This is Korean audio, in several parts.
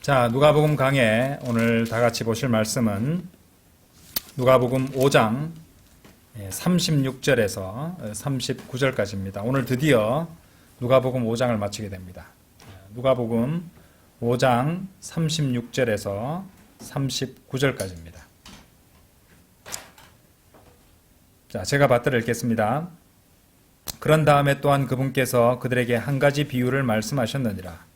자, 누가복음 강해 오늘 다 같이 보실 말씀은 누가복음 5장 36절에서 39절까지입니다. 오늘 드디어 누가복음 5장을 마치게 됩니다. 누가복음 5장 36절에서 39절까지입니다. 자, 제가 받들어 읽겠습니다. 그런 다음에 또한 그분께서 그들에게 한 가지 비유를 말씀하셨느니라.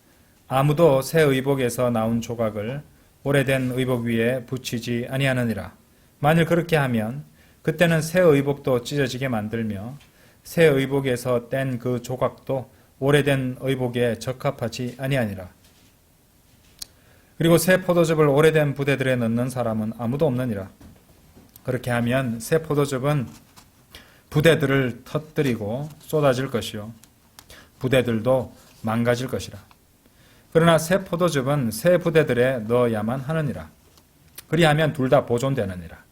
아무도 새 의복에서 나온 조각을 오래된 의복 위에 붙이지 아니하느니라. 만일 그렇게 하면 그때는 새 의복도 찢어지게 만들며 새 의복에서 뗀 그 조각도 오래된 의복에 적합하지 아니하니라. 그리고 새 포도즙을 오래된 부대들에 넣는 사람은 아무도 없느니라. 그렇게 하면 새 포도즙은 부대들을 터뜨리고 쏟아질 것이요 부대들도 망가질 것이라. 그러나 새 포도즙은 새 부대들에 넣어야만 하느니라. 그리하면 둘 다 보존되느니라.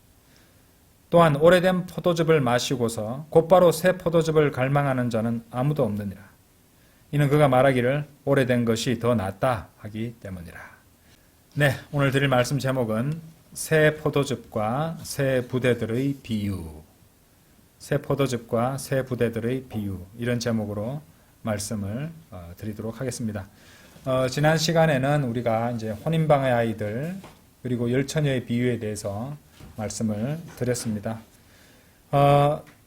또한 오래된 포도즙을 마시고서 곧바로 새 포도즙을 갈망하는 자는 아무도 없느니라. 이는 그가 말하기를 오래된 것이 더 낫다 하기 때문이라. 네, 오늘 드릴 말씀 제목은 새 포도즙과 새 부대들의 비유. 새 포도즙과 새 부대들의 비유, 이런 제목으로 말씀을 드리도록 하겠습니다. 지난 시간에는 우리가 이제 혼인방의 아이들 그리고 열처녀의 비유에 대해서 말씀을 드렸습니다.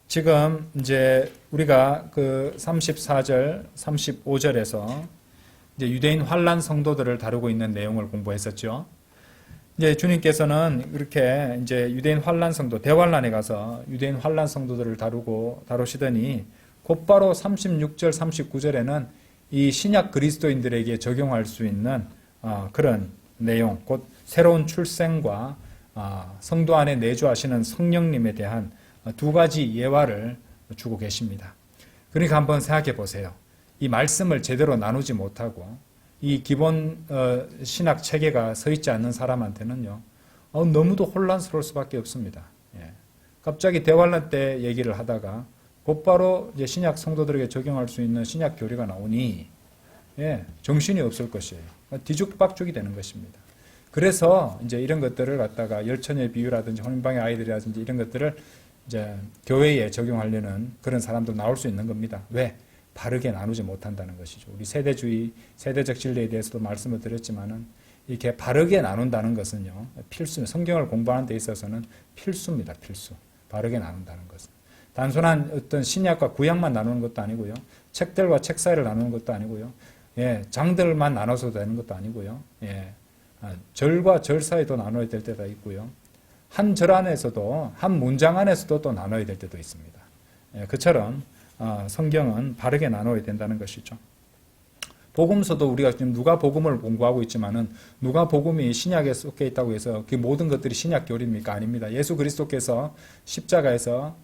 지금 이제 우리가 그 34절, 35절에서 이제 유대인 환란 성도들을 다루고 있는 내용을 공부했었죠. 이제 주님께서는 이렇게 이제 유대인 환란 성도, 대환란에 가서 유대인 환란 성도들을 다루시더니 곧바로 36절, 39절에는 이 신약 그리스도인들에게 적용할 수 있는 그런 내용, 곧 새로운 출생과 성도 안에 내주하시는 성령님에 대한 두 가지 예화를 주고 계십니다. 그러니까 한번 생각해 보세요. 이 말씀을 제대로 나누지 못하고 이 기본 신학 체계가 서 있지 않는 사람한테는요, 너무도 혼란스러울 수밖에 없습니다. 예. 갑자기 대환란 때 얘기를 하다가 곧바로 이제 신약 성도들에게 적용할 수 있는 신약 교리가 나오니 정신이 없을 것이에요. 뒤죽박죽이 되는 것입니다. 그래서 이제 이런 것들을 갖다가 열처녀의 비유라든지 혼인방의 아이들이라든지 이런 것들을 이제 교회에 적용하려는 그런 사람도 나올 수 있는 겁니다. 왜? 바르게 나누지 못한다는 것이죠. 우리 세대주의, 세대적 진리에 대해서도 말씀을 드렸지만은 이렇게 바르게 나눈다는 것은요, 필수입니다. 성경을 공부하는 데 있어서는 필수입니다. 필수. 바르게 나눈다는 것은. 단순한 어떤 신약과 구약만 나누는 것도 아니고요. 책들과 책 사이를 나누는 것도 아니고요. 장들만 나눠서 되는 것도 아니고요. 절과 절 사이도 나눠야 될 때가 있고요. 한 절 안에서도, 한 문장 안에서도 또 나눠야 될 때도 있습니다. 그처럼 성경은 바르게 나눠야 된다는 것이죠. 복음서도 우리가 지금 누가복음을 공부하고 있지만은 누가복음이 신약에 속해 있다고 해서 그 모든 것들이 신약 교리입니까? 아닙니다. 예수 그리스도께서 십자가에서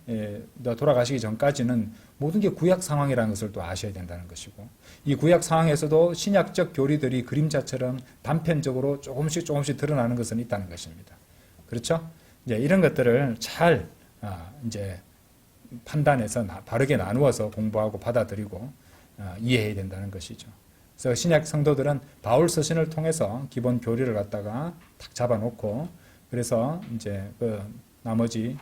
돌아가시기 전까지는 모든 게 구약 상황이라는 것을 또 아셔야 된다는 것이고, 이 구약 상황에서도 신약적 교리들이 그림자처럼 단편적으로 조금씩 드러나는 것은 있다는 것입니다. 그렇죠? 이제 이런 것들을 잘 이제 판단해서 바르게 나누어서 공부하고 받아들이고 이해해야 된다는 것이죠. 그래서 신약 성도들은 바울 서신을 통해서 기본 교리를 갖다가 딱 잡아놓고, 그래서 이제 그 나머지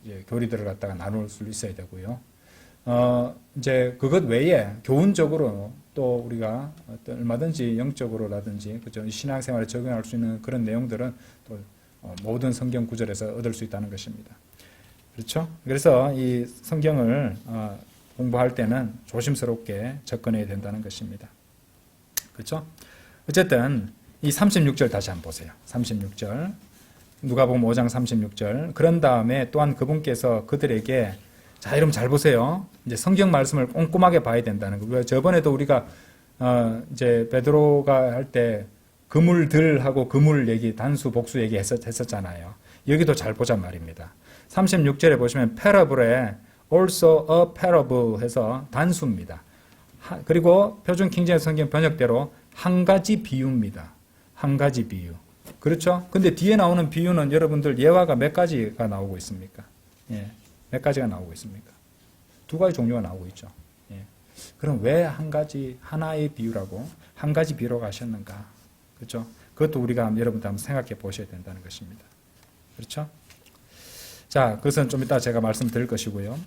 이제 교리들을 갖다가 나눌 수 있어야 되고요. 이제 그것 외에 교훈적으로 또 우리가 어떤 얼마든지 영적으로라든지 그죠, 신앙생활에 적용할 수 있는 그런 내용들은 또 모든 성경 구절에서 얻을 수 있다는 것입니다. 그렇죠? 그래서 이 성경을 공부할 때는 조심스럽게 접근해야 된다는 것입니다. 그렇죠? 어쨌든 이 36절 다시 한번 보세요. 36절. 누가복음 5장 36절. 그런 다음에 또한 그분께서 그들에게, 자, 여러분 잘 보세요. 이제 성경 말씀을 꼼꼼하게 봐야 된다는 거고요. 저번에도 우리가 이제 베드로가 할 때 그물들하고 그물 얘기, 단수 복수 얘기 했었잖아요. 여기도 잘 보자 말입니다. 36절에 보시면 parable에 also a parable 해서 단수입니다. 그리고 표준 킹제임스 성경 번역대로 한 가지 비유입니다. 한 가지 비유. 그렇죠? 근데 뒤에 나오는 비유는 여러분들 예화가 몇 가지가 나오고 있습니까? 몇 가지가 나오고 있습니까? 두 가지 종류가 나오고 있죠. 그럼 왜 한 가지, 하나의 비유라고 한 가지 비유라고 하셨는가? 그렇죠? 그것도 우리가 여러분들 한번 생각해 보셔야 된다는 것입니다. 그렇죠? 자, 그것은 좀 이따 제가 말씀드릴 것이고요.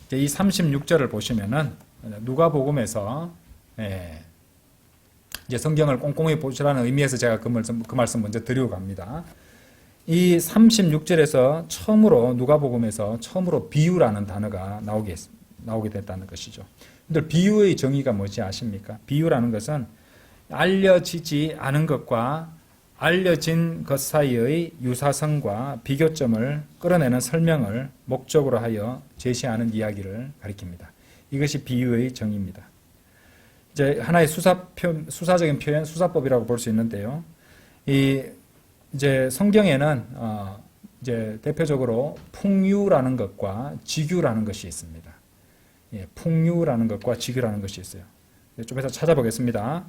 이제 이 36절을 보시면은 누가복음에서 이제 성경을 꼼꼼히 보시라는 의미에서 제가 그 말씀 먼저 드리고 갑니다. 이 36절에서 처음으로 누가복음에서 처음으로 비유라는 단어가 나오게 됐다는 것이죠. 근데 비유의 정의가 뭔지 아십니까? 비유라는 것은 알려지지 않은 것과 알려진 것 사이의 유사성과 비교점을 끌어내는 설명을 목적으로 하여 제시하는 이야기를 가리킵니다. 이것이 비유의 정의입니다. 이제 하나의 수사적인 표현, 수사법이라고 볼 수 있는데요. 이제 성경에는 이제 대표적으로 풍유라는 것과 직유라는 것이 있습니다. 예, 풍유라는 것과 직유라는 것이 있어요. 좀 이따 찾아보겠습니다.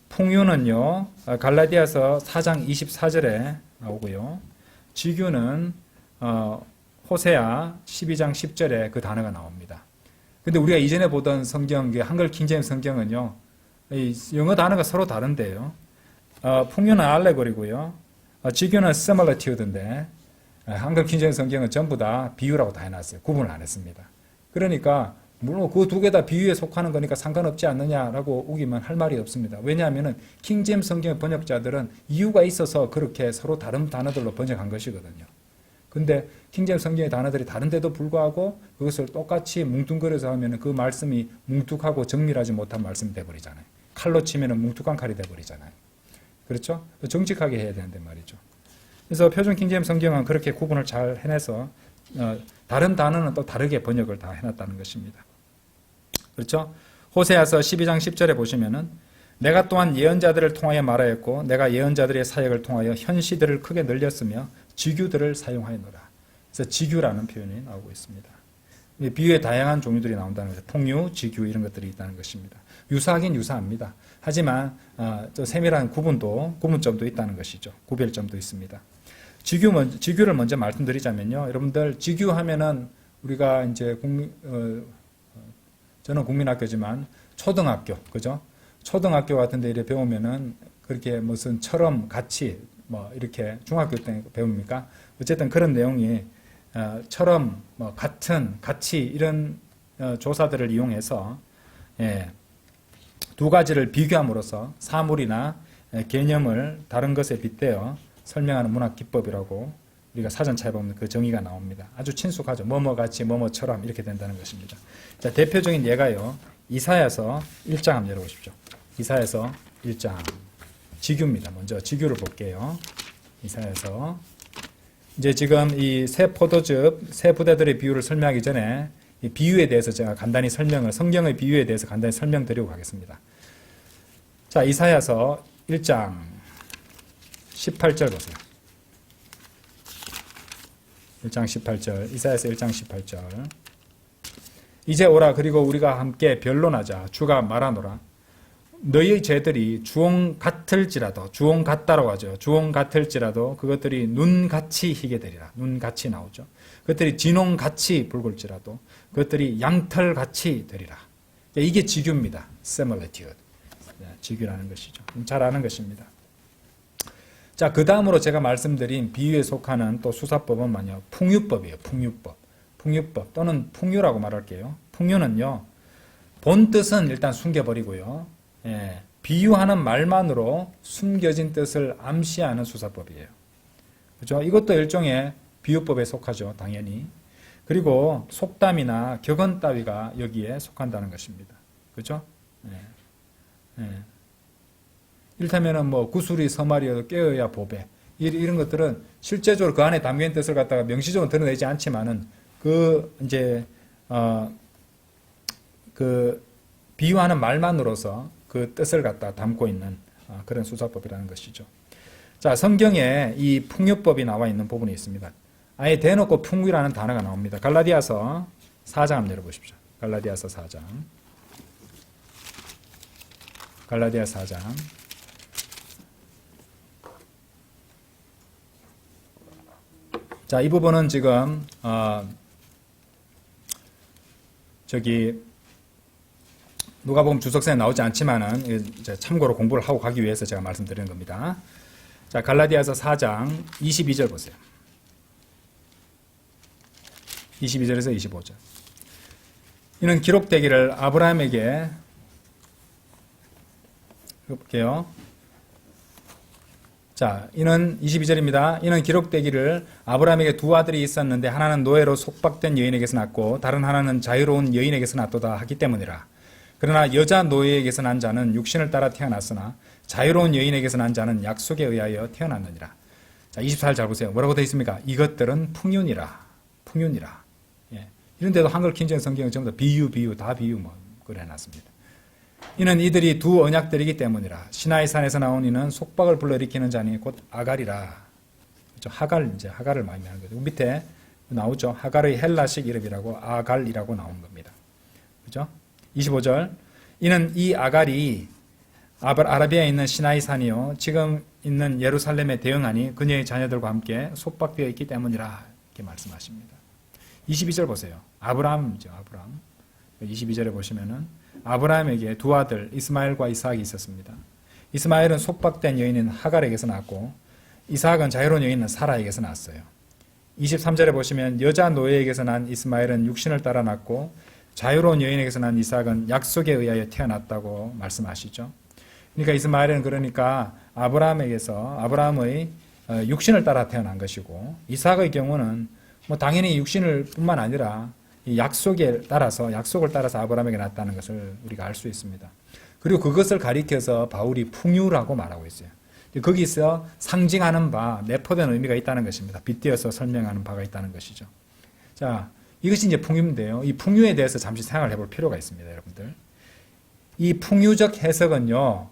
풍유는요, 갈라디아서 4장 24절에 나오고요. 직유는 호세아 12장 10절에 그 단어가 나옵니다. 근데 우리가 이전에 보던 성경, 한글 킹제임스 성경은요, 영어 단어가 서로 다른데요. 풍유는 알레고리고요. 직유는 시뮬러티우드인데, 한글 킹제임스 성경은 전부 다 비유라고 다 해놨어요. 구분을 안 했습니다. 그러니까, 물론 그 두 개 다 비유에 속하는 거니까 상관없지 않느냐라고 우기면 할 말이 없습니다. 왜냐하면 킹제임스 성경의 번역자들은 이유가 있어서 그렇게 서로 다른 단어들로 번역한 것이거든요. 근데 킹제임스 성경의 단어들이 다른데도 불구하고 그것을 똑같이 뭉뚱그려서 하면 그 말씀이 뭉툭하고 정밀하지 못한 말씀이 돼버리잖아요. 칼로 치면 뭉툭한 칼이 돼버리잖아요. 그렇죠? 정직하게 해야 되는데 말이죠. 그래서 표준 킹제임스 성경은 그렇게 구분을 잘 해내서 다른 단어는 또 다르게 번역을 다 해놨다는 것입니다. 그렇죠? 호세아서 12장 10절에 보시면은 내가 또한 예언자들을 통하여 말하였고 내가 예언자들의 사역을 통하여 현시들을 크게 늘렸으며 직유들을 사용하였노라. 그래서 직유라는 표현이 나오고 있습니다. 비유의 다양한 종류들이 나온다는 거죠. 풍유, 직유 이런 것들이 있다는 것입니다. 유사하긴 유사합니다. 하지만 또 세밀한 구분점도 있다는 것이죠. 구별점도 있습니다. 직유를 먼저 말씀드리자면요. 여러분들 직유하면은 우리가 이제 저는 국민학교지만 초등학교, 그죠? 초등학교 같은 데 이렇게 배우면은 그렇게 무슨 처럼 같이 뭐 이렇게 중학교 때 배웁니까? 어쨌든 그런 내용이 처럼 뭐 같은 같이 이런 조사들을 이용해서 두 가지를 비교함으로써 사물이나 개념을 다른 것에 빗대어 설명하는 문학 기법이라고 우리가 사전차에 보면 그 정의가 나옵니다. 아주 친숙하죠. 뭐뭐같이 뭐뭐처럼 이렇게 된다는 것입니다. 자, 대표적인 예가요. 이사야서 1장 한번 열어보십시오. 이사야서 1장 직유입니다. 먼저 직유를 볼게요. 이사야서 이제 지금 이 새 포도즙, 새 부대들의 비유를 설명하기 전에 이 비유에 대해서 제가 간단히 성경의 비유에 대해서 간단히 설명드리고 가겠습니다. 자, 이사야서 1장 18절 보세요. 1장 18절, 이사야서 1장 18절. 이제 오라, 그리고 우리가 함께 변론하자. 주가 말하노라. 너희의 죄들이 주홍 같을지라도, 주홍 같다라고 하죠. 주홍 같을지라도 그것들이 눈같이 희게 되리라. 눈같이 나오죠. 그것들이 진홍같이 붉을지라도 그것들이 양털같이 되리라. 이게 직유입니다. similitude. 직유라는 것이죠. 잘 아는 것입니다. 자, 그 다음으로 제가 말씀드린 비유에 속하는 또 수사법은 뭐냐? 풍유법이에요. 풍유법 또는 풍유라고 말할게요. 풍유는요, 본 뜻은 일단 숨겨버리고요. 비유하는 말만으로 숨겨진 뜻을 암시하는 수사법이에요. 그죠? 이것도 일종의 비유법에 속하죠. 당연히. 그리고 속담이나 격언 따위가 여기에 속한다는 것입니다. 그죠? 이를테면은 뭐 구슬이 서말이어도 깨어야 보배. 이런 것들은 실제적으로 그 안에 담긴 뜻을 갖다가 명시적으로 드러내지 않지만은 그 비유하는 말만으로서 그 뜻을 갖다 담고 있는 그런 수사법이라는 것이죠. 자, 성경에 이 풍요법이 나와 있는 부분이 있습니다. 아예 대놓고 풍유라는 단어가 나옵니다. 갈라디아서 4장 한번 열어보십시오. 갈라디아서 4장. 갈라디아 4장. 자, 이 부분은 지금 누가복음 주석서에 나오지 않지만은 이제 참고로 공부를 하고 가기 위해서 제가 말씀드리는 겁니다. 자, 갈라디아서 4장 22절 보세요. 22절에서 25절. 이는 기록되기를 아브라함에게 볼게요. 자, 이는 22절입니다. 이는 기록되기를 아브라함에게 두 아들이 있었는데 하나는 노예로 속박된 여인에게서 낳고 다른 하나는 자유로운 여인에게서 낳도다 하기 때문이라. 그러나 여자 노예에게서 난 자는 육신을 따라 태어났으나 자유로운 여인에게서 난 자는 약속에 의하여 태어났느니라. 자, 24절 잘 보세요. 뭐라고 되어 있습니까? 이것들은 풍윤이라. 풍윤이라. 예. 이런데도 한글 킹제임 성경은 전부 다 비유, 다 비유 그래 놨습니다. 이는 이들이 두 언약들이기 때문이라. 시나이 산에서 나온 이는 속박을 불러일으키는 자니 곧 아갈이라. 그렇죠? 하갈을 많이 하는 거죠. 밑에 나오죠. 하갈의 헬라식 이름이라고 아갈이라고 나온 겁니다. 그죠? 25절. 이는 이 아갈이 아라비아에 있는 시나이 산이요 지금 있는 예루살렘에 대응하니 그녀의 자녀들과 함께 속박되어 있기 때문이라. 이렇게 말씀하십니다. 22절 보세요. 아브라함이죠. 아브라함. 22절에 보시면은 아브라함에게 두 아들 이스마엘과 이삭이 있었습니다. 이스마엘은 속박된 여인인 하갈에게서 낳았고 이삭은 자유로운 여인인 사라에게서 낳았어요. 23절에 보시면 여자 노예에게서 난 이스마엘은 육신을 따라 낳고 자유로운 여인에게서 난 이삭은 약속에 의하여 태어났다고 말씀하시죠. 그러니까 이스마엘은 그러니까 아브라함의 육신을 따라 태어난 것이고 이삭의 경우는 뭐 당연히 육신을 뿐만 아니라 이 약속을 따라서 아브라함에게 낳았다는 것을 우리가 알 수 있습니다. 그리고 그것을 가리켜서 바울이 풍유라고 말하고 있어요. 거기서 상징하는 바, 내포된 의미가 있다는 것입니다. 빗대어서 설명하는 바가 있다는 것이죠. 자, 이것이 이제 풍유인데요. 이 풍유에 대해서 잠시 생각을 해볼 필요가 있습니다, 여러분들. 이 풍유적 해석은요,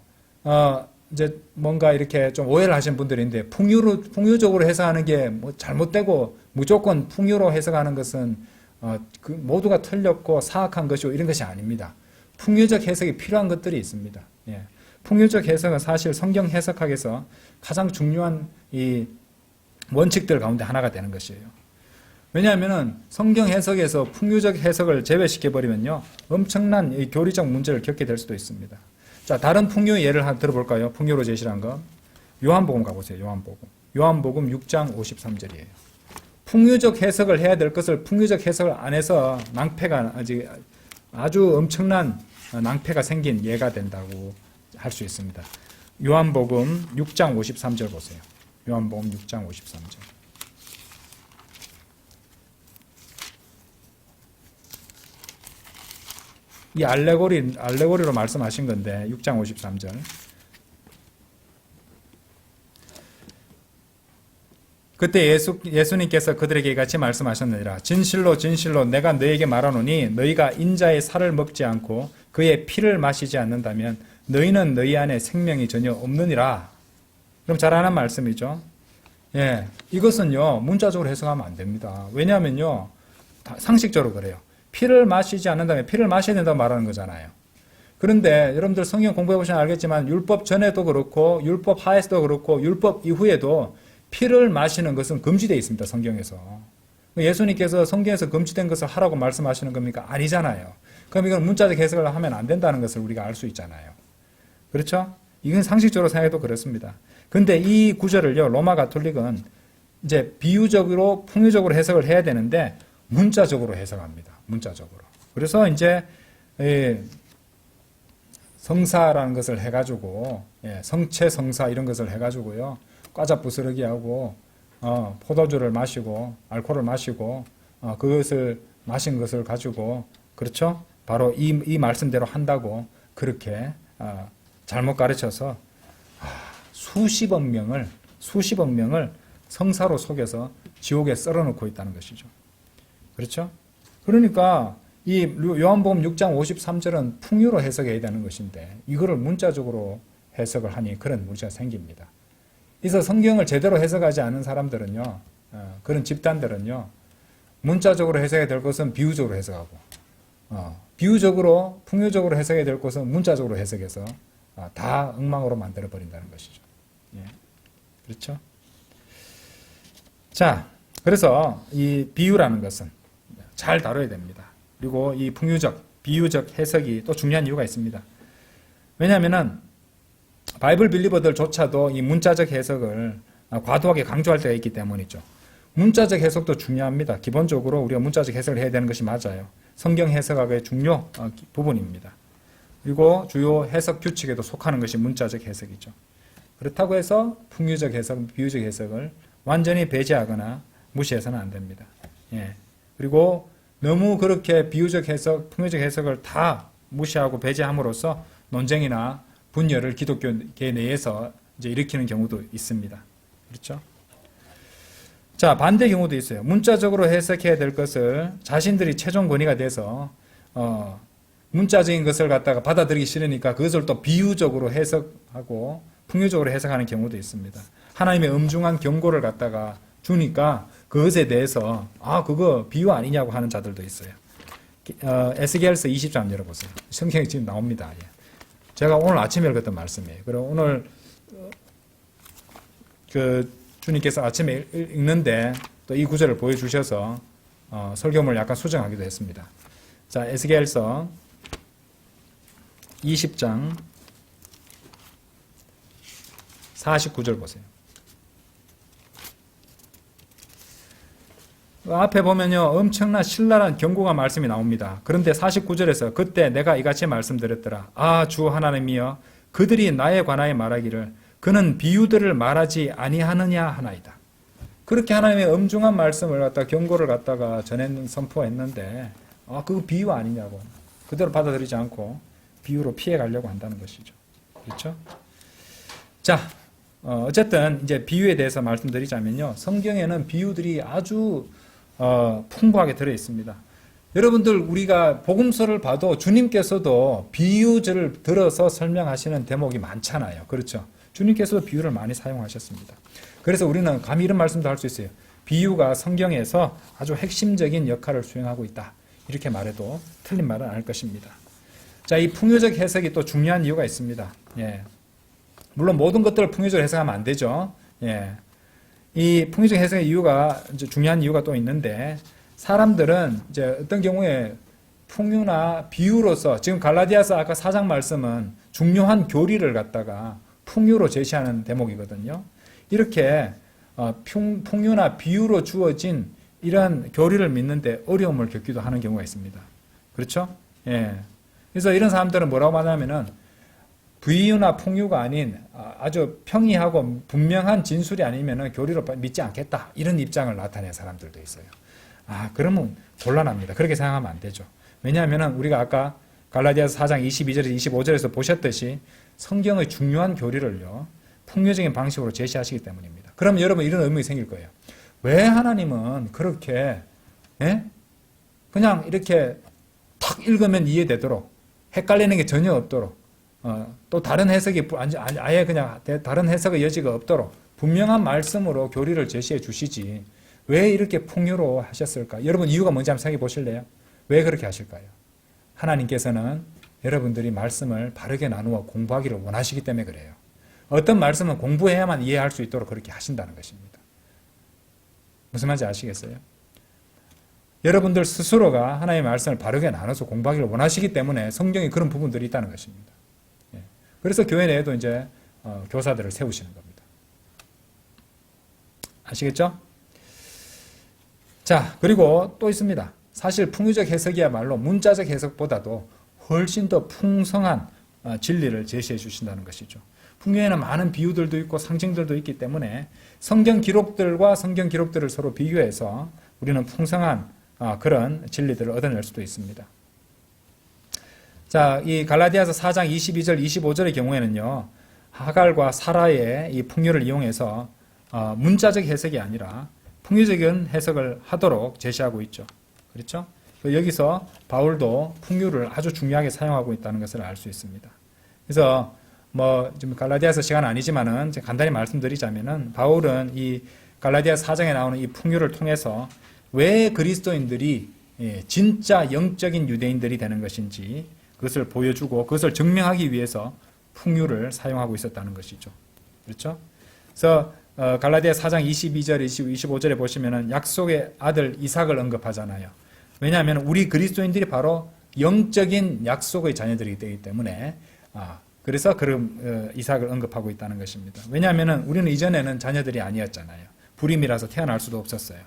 이제 뭔가 이렇게 좀 오해를 하시는 분들인데, 풍유적으로 해석하는 게 뭐 잘못되고 무조건 풍유로 해석하는 것은 그 모두가 틀렸고 사악한 것이고 이런 것이 아닙니다. 풍유적 해석이 필요한 것들이 있습니다. 예. 풍유적 해석은 사실 성경 해석학에서 가장 중요한 이 원칙들 가운데 하나가 되는 것이에요. 왜냐하면 성경 해석에서 풍유적 해석을 제외시켜버리면요, 엄청난 이 교리적 문제를 겪게 될 수도 있습니다. 자, 다른 풍유의 예를 하나 들어볼까요? 풍유로 제시한 거. 요한복음 가보세요. 요한복음 6장 53절이에요. 풍유적 해석을 해야 될 것을 풍유적 해석을 안 해서 낭패가 아주 엄청난 낭패가 생긴 예가 된다고 할 수 있습니다. 요한복음 6장 53절 보세요. 요한복음 6장 53절. 이 알레고리로 말씀하신 건데 6장 53절. 그때 예수님께서 그들에게 같이 말씀하셨느니라. 진실로 진실로 내가 너희에게 말하노니 너희가 인자의 살을 먹지 않고 그의 피를 마시지 않는다면 너희는 너희 안에 생명이 전혀 없느니라. 그럼 잘 아는 말씀이죠. 예, 이것은요 문자적으로 해석하면 안 됩니다. 왜냐하면요 상식적으로 그래요. 피를 마시지 않는다면 피를 마셔야 된다고 말하는 거잖아요. 그런데 여러분들 성경 공부해 보시면 알겠지만 율법 전에도 그렇고 율법 하에서도 그렇고 율법 이후에도 피를 마시는 것은 금지되어 있습니다. 성경에서. 예수님께서 성경에서 금지된 것을 하라고 말씀하시는 겁니까? 아니잖아요. 그럼 이건 문자적 해석을 하면 안 된다는 것을 우리가 알 수 있잖아요. 그렇죠? 이건 상식적으로 생각해도 그렇습니다. 근데 이 구절을요, 로마 가톨릭은 이제 비유적으로, 풍유적으로 해석을 해야 되는데 문자적으로 해석합니다. 문자적으로. 그래서 이제 성사라는 것을 해가지고, 성체, 성사 이런 것을 해가지고요, 과자 부스러기 하고 포도주를 마시고 알코올을 마시고 그것을 마신 것을 가지고 그렇죠? 바로 이 말씀대로 한다고 그렇게 잘못 가르쳐서 수십억 명을 성사로 속여서 지옥에 썰어놓고 있다는 것이죠. 그렇죠? 그러니까 이 요한복음 6장 53절은 풍유로 해석해야 되는 것인데 이거를 문자적으로 해석을 하니 그런 문제가 생깁니다. 그래서 성경을 제대로 해석하지 않은 사람들은요, 그런 집단들은요, 문자적으로 해석해야 될 것은 비유적으로 해석하고, 비유적으로, 풍유적으로 해석해야 될 것은 문자적으로 해석해서 다 엉망으로 만들어버린다는 것이죠. 예. 그렇죠? 자, 그래서 이 비유라는 것은 잘 다뤄야 됩니다. 그리고 이 풍유적, 비유적 해석이 또 중요한 이유가 있습니다. 왜냐하면은 바이블 빌리버들조차도 이 문자적 해석을 과도하게 강조할 때가 있기 때문이죠. 문자적 해석도 중요합니다. 기본적으로 우리가 문자적 해석을 해야 되는 것이 맞아요. 성경 해석학의 중요 부분입니다. 그리고 주요 해석 규칙에도 속하는 것이 문자적 해석이죠. 그렇다고 해서 풍유적 해석, 비유적 해석을 완전히 배제하거나 무시해서는 안 됩니다. 예. 그리고 너무 그렇게 비유적 해석, 풍유적 해석을 다 무시하고 배제함으로써 논쟁이나 분열을 기독교계 내에서 이제 일으키는 경우도 있습니다. 그렇죠? 자, 반대 경우도 있어요. 문자적으로 해석해야 될 것을 자신들이 최종 권위가 돼서 문자적인 것을 갖다가 받아들이기 싫으니까 그것을 또 비유적으로 해석하고 풍유적으로 해석하는 경우도 있습니다. 하나님의 엄중한 경고를 갖다가 주니까 그것에 대해서 그거 비유 아니냐고 하는 자들도 있어요. 에스겔서 20장 열어보세요. 성경에 지금 나옵니다. 예. 제가 오늘 아침에 읽었던 말씀이에요. 그리고 오늘 주님께서 아침에 읽는데 또 이 구절을 보여주셔서 설교문을 약간 수정하기도 했습니다. 자, 에스겔서 20장 49절 보세요. 앞에 보면요, 엄청난 신랄한 경고가 말씀이 나옵니다. 그런데 49절에서 그때 내가 이같이 말씀드렸더라. 주 하나님이여, 그들이 나에 관하여 말하기를 그는 비유들을 말하지 아니하느냐 하나이다. 그렇게 하나님의 엄중한 말씀을 갖다가 경고를 갖다가 선포했는데 그거 비유 아니냐고 그대로 받아들이지 않고 비유로 피해 가려고 한다는 것이죠. 그렇죠? 자, 어쨌든 이제 비유에 대해서 말씀드리자면요, 성경에는 비유들이 아주 풍부하게 들어 있습니다. 여러분들 우리가 복음서를 봐도 주님께서도 비유를 들어서 설명하시는 대목이 많잖아요. 그렇죠? 주님께서도 비유를 많이 사용하셨습니다. 그래서 우리는 감히 이런 말씀도 할 수 있어요. 비유가 성경에서 아주 핵심적인 역할을 수행하고 있다. 이렇게 말해도 틀린 말은 아닐 것입니다. 자, 이 풍요적 해석이 또 중요한 이유가 있습니다. 예. 물론 모든 것들을 풍요적으로 해석하면 안 되죠. 예. 이 풍요적 해석의 이유가, 이제 중요한 이유가 또 있는데, 사람들은 이제 어떤 경우에 풍유나 비유로서, 지금 갈라디아서 아까 4장 말씀은 중요한 교리를 갖다가 풍유로 제시하는 대목이거든요. 이렇게 풍유나 비유로 주어진 이런 교리를 믿는데 어려움을 겪기도 하는 경우가 있습니다. 그렇죠? 예. 그래서 이런 사람들은 뭐라고 말하냐면은 비유나 풍유가 아닌 아주 평이하고 분명한 진술이 아니면은 교리로 믿지 않겠다. 이런 입장을 나타내는 사람들도 있어요. 그러면 곤란합니다. 그렇게 생각하면 안 되죠. 왜냐하면은 우리가 아까 갈라디아서 4장 22절에서 25절에서 보셨듯이 성경의 중요한 교리를요, 풍요적인 방식으로 제시하시기 때문입니다. 그럼 여러분 이런 의문이 생길 거예요. 왜 하나님은 그렇게 그냥 이렇게 탁 읽으면 이해되도록 헷갈리는 게 전혀 없도록 또 다른 해석이 아예 그냥 다른 해석의 여지가 없도록 분명한 말씀으로 교리를 제시해 주시지 왜 이렇게 풍요로 하셨을까? 여러분 이유가 뭔지 한번 생각해 보실래요? 왜 그렇게 하실까요? 하나님께서는 여러분들이 말씀을 바르게 나누어 공부하기를 원하시기 때문에 그래요. 어떤 말씀은 공부해야만 이해할 수 있도록 그렇게 하신다는 것입니다. 무슨 말인지 아시겠어요? 여러분들 스스로가 하나님의 말씀을 바르게 나눠서 공부하기를 원하시기 때문에 성경에 그런 부분들이 있다는 것입니다. 그래서 교회 내에도 이제 교사들을 세우시는 겁니다. 아시겠죠? 자, 그리고 또 있습니다. 사실 풍유적 해석이야말로 문자적 해석보다도 훨씬 더 풍성한 진리를 제시해 주신다는 것이죠. 풍요에는 많은 비유들도 있고 상징들도 있기 때문에 성경 기록들과 성경 기록들을 서로 비교해서 우리는 풍성한 그런 진리들을 얻어낼 수도 있습니다. 자, 이 갈라디아서 4장 22절, 25절의 경우에는요, 하갈과 사라의 이 풍요를 이용해서 문자적 해석이 아니라 풍요적인 해석을 하도록 제시하고 있죠. 그렇죠? 여기서 바울도 풍요를 아주 중요하게 사용하고 있다는 것을 알 수 있습니다. 그래서 지금 갈라디아서 시간 아니지만은 간단히 말씀드리자면은 바울은 이 갈라디아서 4장에 나오는 이 풍요를 통해서 왜 그리스도인들이 진짜 영적인 유대인들이 되는 것인지 그것을 보여주고 그것을 증명하기 위해서 풍요를 사용하고 있었다는 것이죠. 그렇죠? 그래서 갈라디아 4장 22절, 25절에 보시면은 약속의 아들 이삭을 언급하잖아요. 왜냐하면 우리 그리스도인들이 바로 영적인 약속의 자녀들이 되기 때문에 그래서 그런 이삭을 언급하고 있다는 것입니다. 왜냐하면 우리는 이전에는 자녀들이 아니었잖아요. 불임이라서 태어날 수도 없었어요.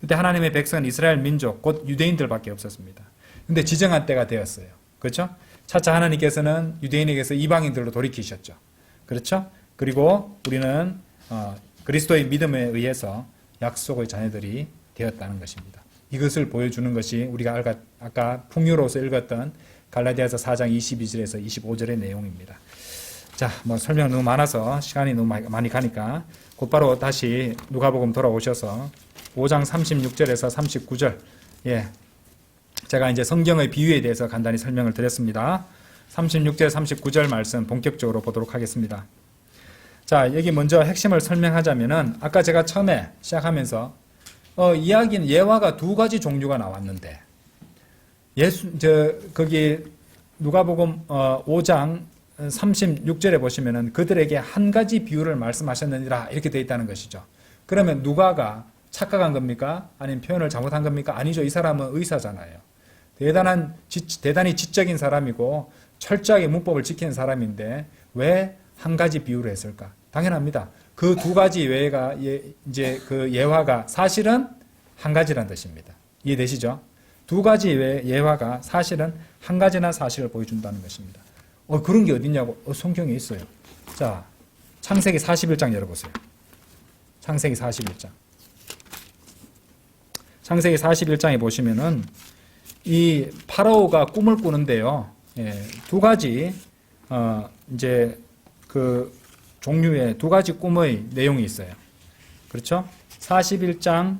그때 하나님의 백성은 이스라엘 민족 곧 유대인들밖에 없었습니다. 근데 지정한 때가 되었어요. 그렇죠? 차차 하나님께서는 유대인에게서 이방인들로 돌이키셨죠. 그렇죠? 그리고 우리는 그리스도의 믿음에 의해서 약속의 자녀들이 되었다는 것입니다. 이것을 보여주는 것이 우리가 아까 풍요로서 읽었던 갈라디아서 4장 22절에서 25절의 내용입니다. 자, 설명 너무 많아서 시간이 너무 많이 가니까 곧바로 다시 누가복음 돌아오셔서 5장 36절에서 39절. 제가 이제 성경의 비유에 대해서 간단히 설명을 드렸습니다. 36절, 39절 말씀 본격적으로 보도록 하겠습니다. 자, 여기 먼저 핵심을 설명하자면은 아까 제가 처음에 시작하면서 이야기는 예화가 두 가지 종류가 나왔는데 거기 누가복음 5장 36절에 보시면은 그들에게 한 가지 비유를 말씀하셨느니라 이렇게 되어 있다는 것이죠. 그러면 누가가 착각한 겁니까? 아니면 표현을 잘못한 겁니까? 아니죠. 이 사람은 의사잖아요. 대단히 지적인 사람이고 철저하게 문법을 지키는 사람인데 왜 한 가지 비유를 했을까? 당연합니다. 그 두 가지 예화가 이제 그 예화가 사실은 한 가지란 뜻입니다. 이해되시죠? 두 가지 예화가 사실은 한 가지나 사실을 보여준다는 것입니다. 그런 게 어딨냐고? 성경에 있어요. 자, 창세기 41장 열어보세요. 창세기 41장. 창세기 41장에 보시면은 이 파라오가 꿈을 꾸는데요. 두 가지 이제 그 종류의 두 가지 꿈의 내용이 있어요. 그렇죠? 41장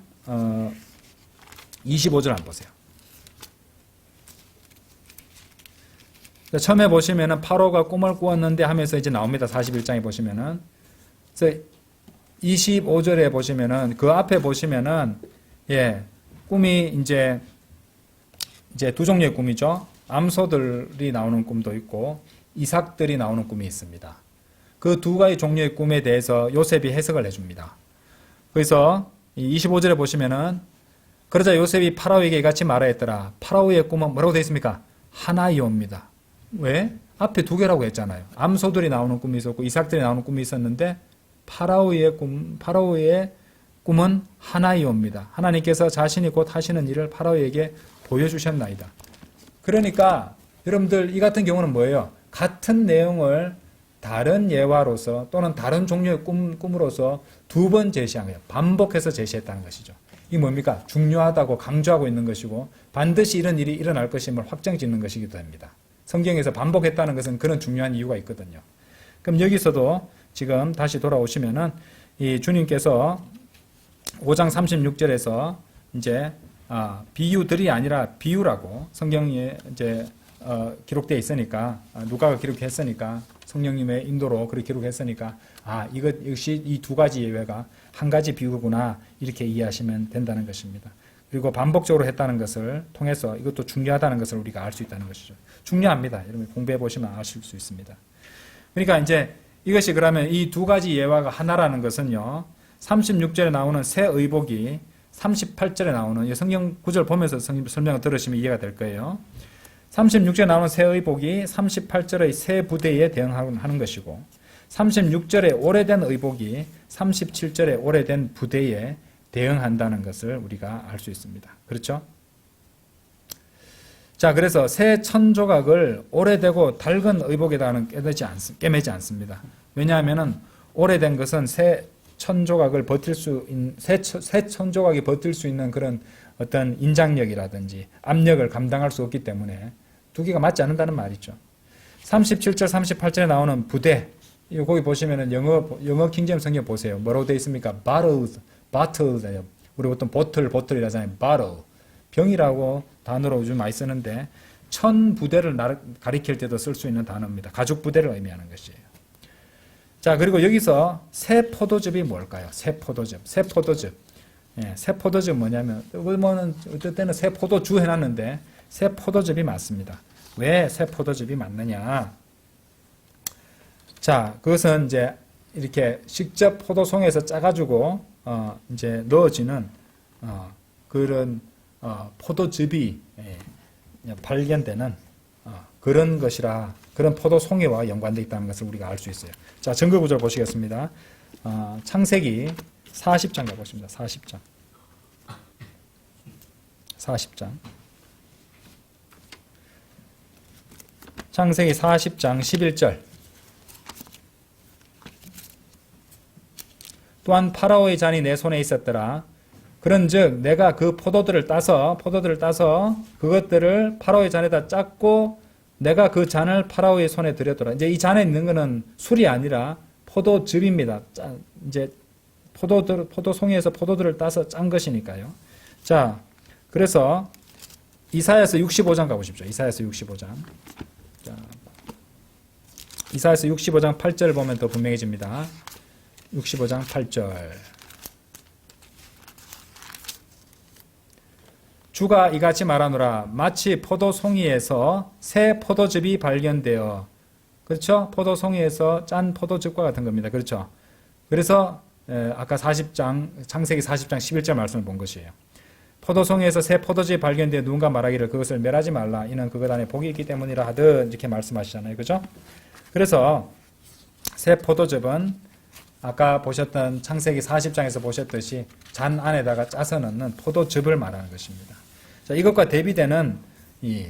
25절 한번 보세요. 처음에 보시면은 파라오가 꿈을 꾸었는데 하면서 이제 나옵니다. 41장에 보시면은. 그래서 25절에 보시면은 그 앞에 보시면은 꿈이 이제 두 종류의 꿈이죠. 암소들이 나오는 꿈도 있고 이삭들이 나오는 꿈이 있습니다. 그 두 가지 종류의 꿈에 대해서 요셉이 해석을 해줍니다. 그래서 25절에 보시면은 그러자 요셉이 파라오에게 이같이 말하였더라. 파라오의 꿈은 뭐라고 되어 있습니까? 하나이옵니다. 왜? 앞에 두 개라고 했잖아요. 암소들이 나오는 꿈이 있었고 이삭들이 나오는 꿈이 있었는데 파라오의 꿈은 하나이옵니다. 하나님께서 자신이 곧 하시는 일을 파라오에게 보여주셨나이다. 그러니까 여러분들 이 같은 경우는 뭐예요? 같은 내용을 다른 예화로서 또는 다른 종류의 꿈으로서 두 번 제시한 거예요. 반복해서 제시했다는 것이죠. 이게 뭡니까? 중요하다고 강조하고 있는 것이고 반드시 이런 일이 일어날 것임을 확정짓는 것이기도 합니다. 성경에서 반복했다는 것은 그런 중요한 이유가 있거든요. 그럼 여기서도 지금 다시 돌아오시면은 이 주님께서 5장 36절에서 이제 비유들이 아니라 비유라고 성경에 이제 기록되어 있으니까 누가가 기록했으니까 성령님의 인도로 그렇게 기록했으니까 이것 역시 이 두 가지 예외가 한 가지 비유구나 이렇게 이해하시면 된다는 것입니다. 그리고 반복적으로 했다는 것을 통해서 이것도 중요하다는 것을 우리가 알 수 있다는 것이죠. 중요합니다. 여러분 공부해 보시면 아실 수 있습니다. 그러니까 이제 이것이 그러면 이 두 가지 예화가 하나라는 것은요. 36절에 나오는 새 의복이 38절에 나오는 성경 구절 보면서 설명을 들으시면 이해가 될 거예요. 36절에 나오는 새 의복이 38절의 새 부대에 대응하는 것이고 36절의 오래된 의복이 37절의 오래된 부대에 대응한다는 것을 우리가 알 수 있습니다. 그렇죠? 자, 그래서 새 천조각을 오래되고 낡은 의복에다가는 꿰매지 않습니다. 왜냐하면은 오래된 것은 새 천조각을 버틸 수 있는, 새 천조각이 버틸 수 있는 그런 어떤 인장력이라든지 압력을 감당할 수 없기 때문에 두 개가 맞지 않는다는 말이죠. 37절, 38절에 나오는 부대, 거기 보시면은 영어 킹제임스 성경 보세요. 뭐라고 되어 있습니까? bottles. 우리 보통 보틀이라잖아요. bottle. 병이라고 단어로 요즘 많이 쓰는데 천 부대를 가리킬 때도 쓸 수 있는 단어입니다. 가죽 부대를 의미하는 것이에요. 자, 그리고 여기서 새 포도즙이 뭘까요? 새 포도즙. 새 포도즙 뭐냐면 어떨 때는 새 포도주 해놨는데 새 포도즙이 맞습니다. 왜 새 포도즙이 맞느냐? 자, 그것은 이제 이렇게 직접 포도송에서 짜가지고 이제 넣어지는 그런 포도즙이 발견되는 그런 것이라, 그런 포도송이와 연관되어 있다는 것을 우리가 알 수 있어요. 자, 증거 구절 보시겠습니다. 창세기 40장 가보십니다. 40장. 40장. 창세기 40장 11절. 또한 파라오의 잔이 내 손에 있었더라. 그런즉 내가 그 포도들을 따서 그것들을 파라오의 잔에다 짰고 내가 그 잔을 파라오의 손에 들였더라. 이제 이 잔에 있는 것은 술이 아니라 포도즙입니다. 이제 포도송이에서 포도들을 따서 짠 것이니까요. 자, 그래서 이사야서 65장 가보십시오. 이사야서 65장. 자, 이사야서 65장 8절 보면 더 분명해집니다. 65장 8절. 주가 이같이 말하노라. 마치 포도송이에서 새 포도즙이 발견되어, 그렇죠? 포도송이에서 짠 포도즙과 같은 겁니다. 그렇죠? 그래서 아까 40장, 창세기 40장 11절 말씀을 본 것이에요. 포도송이에서 새 포도즙이 발견되어 누군가 말하기를 그것을 멸하지 말라. 이는 그것 안에 복이 있기 때문이라 하듯 이렇게 말씀하시잖아요. 그죠? 그래서 새 포도즙은 아까 보셨던 창세기 40장에서 보셨듯이 잔 안에다가 짜서 넣는 포도즙을 말하는 것입니다. 자, 이것과 대비되는 이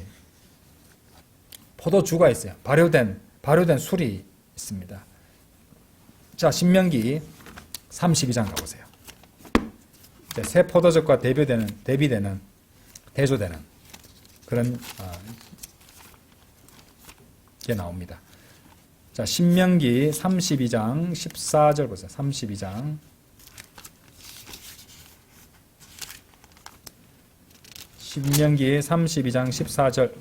포도주가 있어요. 발효된 술이 있습니다. 자, 신명기 32장 가보세요. 새 포도즙과 대조되는 그런 게 나옵니다. 자, 신명기 32장 14절 보세요. 32장. 신명기 32장 14절.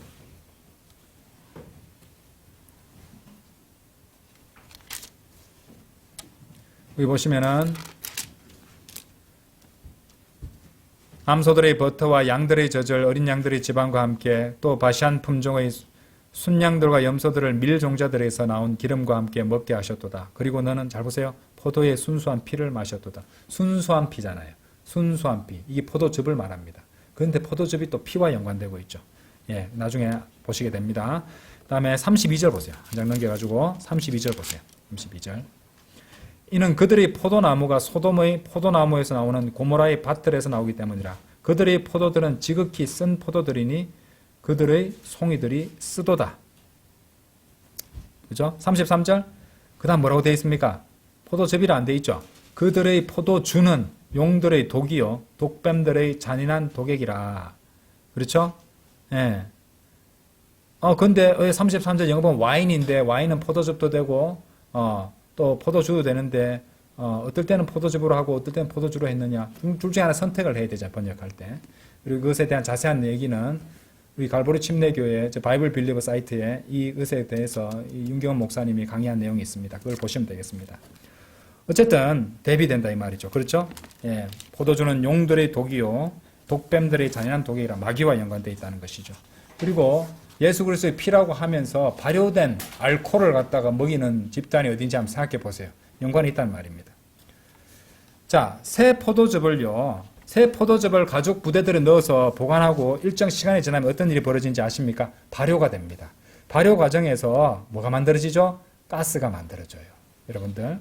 여기 보시면은 암소들의 버터와 양들의 젖을 어린 양들의 지방과 함께 또 바시안 품종의 순양들과 염소들을 밀 종자들에서 나온 기름과 함께 먹게 하셨도다. 그리고 너는 잘 보세요. 포도의 순수한 피를 마셨도다. 순수한 피잖아요. 순수한 피. 이게 포도즙을 말합니다. 그런데 포도즙이 또 피와 연관되고 있죠. 예, 나중에 보시게 됩니다. 그 다음에 32절 보세요. 한 장 넘겨가지고 32절 보세요. 32절. 이는 그들의 포도나무가 소돔의 포도나무에서 나오는 고모라의 밭들에서 나오기 때문이라. 그들의 포도들은 지극히 쓴 포도들이니 그들의 송이들이 쓰도다. 그죠? 33절. 그 다음 뭐라고 되어 있습니까? 포도즙이라 안 되어 있죠? 그들의 포도주는 용들의 독이요 독뱀들의 잔인한 독액이라. 그렇죠? 예. 근데 33절 영어 보면 와인인데 와인은 포도즙도 되고 또 포도주도 되는데 어떨 때는 포도즙으로 하고 어떨 때는 포도주로 했느냐. 둘 중에 하나 선택을 해야 되죠. 번역할 때. 그리고 그것에 대한 자세한 얘기는 우리 갈보리 침례교회 바이블 빌리버 사이트에 이 것에 대해서 윤경원 목사님이 강의한 내용이 있습니다. 그걸 보시면 되겠습니다. 어쨌든 대비된다 이 말이죠. 그렇죠? 예, 포도주는 용들의 독이요 독뱀들의 잔인한 독이라 마귀와 연관되어 있다는 것이죠. 그리고 예수 그리스도의 피라고 하면서 발효된 알코올을 갖다가 먹이는 집단이 어딘지 한번 생각해 보세요. 연관이 있다는 말입니다. 자, 새 포도즙을 가죽 부대들에 넣어서 보관하고 일정 시간이 지나면 어떤 일이 벌어지는지 아십니까? 발효가 됩니다. 발효 과정에서 뭐가 만들어지죠? 가스가 만들어져요. 여러분들.